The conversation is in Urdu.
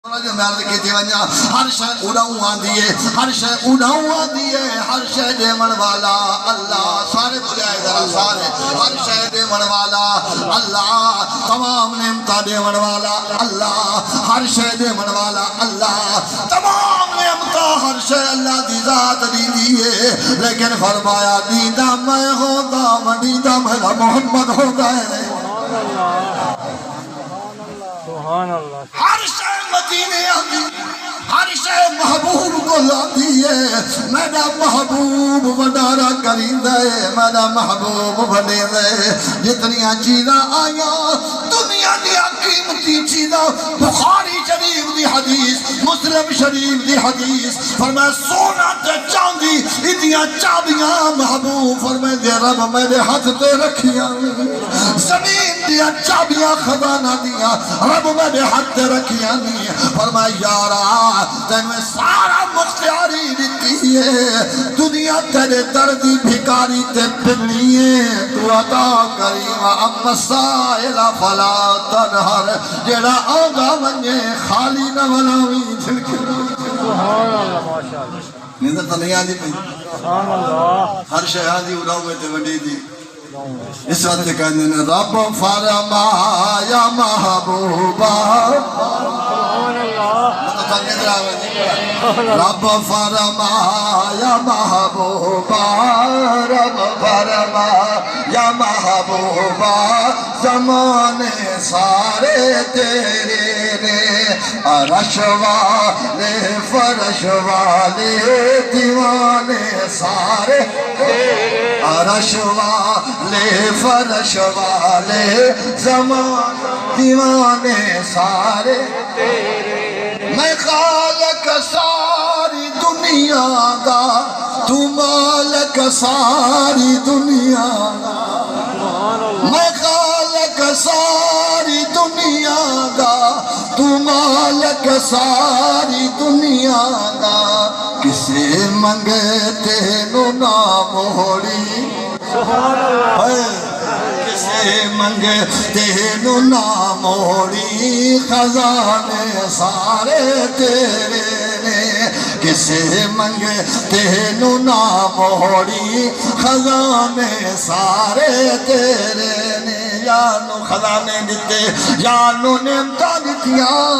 مرد کی تھی ونیا ہر شے اڑاؤں آندھی ہے ہر شے اڑاؤں آندھی ہے ہر شے دے من والا اللہ سارے بولے آئے ذرا سارے ہر شے دے من والا اللہ تمام نعمتہ دے من والا اللہ ہر شے دے من والا اللہ تمام نعمتہ ہر شے اللہ دی ذات دی دیئے لیکن فرمایا دیدہ میں ہوتا مدیدہ میرا محمد ہوتا ہے سبحان اللہ ہر شے مدینے آندھی ہر شے محبوب کو لاندھی ہے میرا محبوب بنارا کرین دے میرا محبوب بنے دے جتنیاں چیزاں آیا دنیا دیا قیمتی چیزاں بخاری شریف دی حدیث مسلم شریف دی حدیث فرمائے سونا تے چاندی اتنیاں چابیاں محبوب فرمائے دے رب میرے ہاتھ تے رکھیاں زمین دیا چابیاں خزانہ دیا رب میرے ہاتھ تے رکھیاں نہیں فرمائے یارا تینویں سارا مختیاری دیتی ہے دنیا تیرے دردی بھکاری تے پھرنی ہے تو عطا کریم اما سائلہ فلا تنہر جیڑا آگا منجے خالی نہ بلاوی جھلکی سبحان اللہ ماشاءاللہ نیندر تو نہیں آدھی پہی سبحان اللہ ہر شہادی اڑاؤ تے وڈی دی اس وقت کہنے نے رب فرمایا محبوبہ سبحان اللہ رب فرمایا محبوبہ رب فرمایا محبوبہ زمانے سارے تیرے نے عرش والے فرش والے دیوانے سارے عرش والے فرش والے زمان دیوانے سارے میں خالق ساری دنیا دا تو مالک ساری دنیا دا میں خالق ساری دنیا دا تو مالک ساری دنیا دا کسے منگے تینو نام ہوڑی کسے منگے تینو نام ہوڑی خزانے سارے تیرے نے کسے منگے تینو نام ہوڑی خزانے سارے تیرے نے یا نو خزانے دیتے یا نو نعمتہ دیتیاں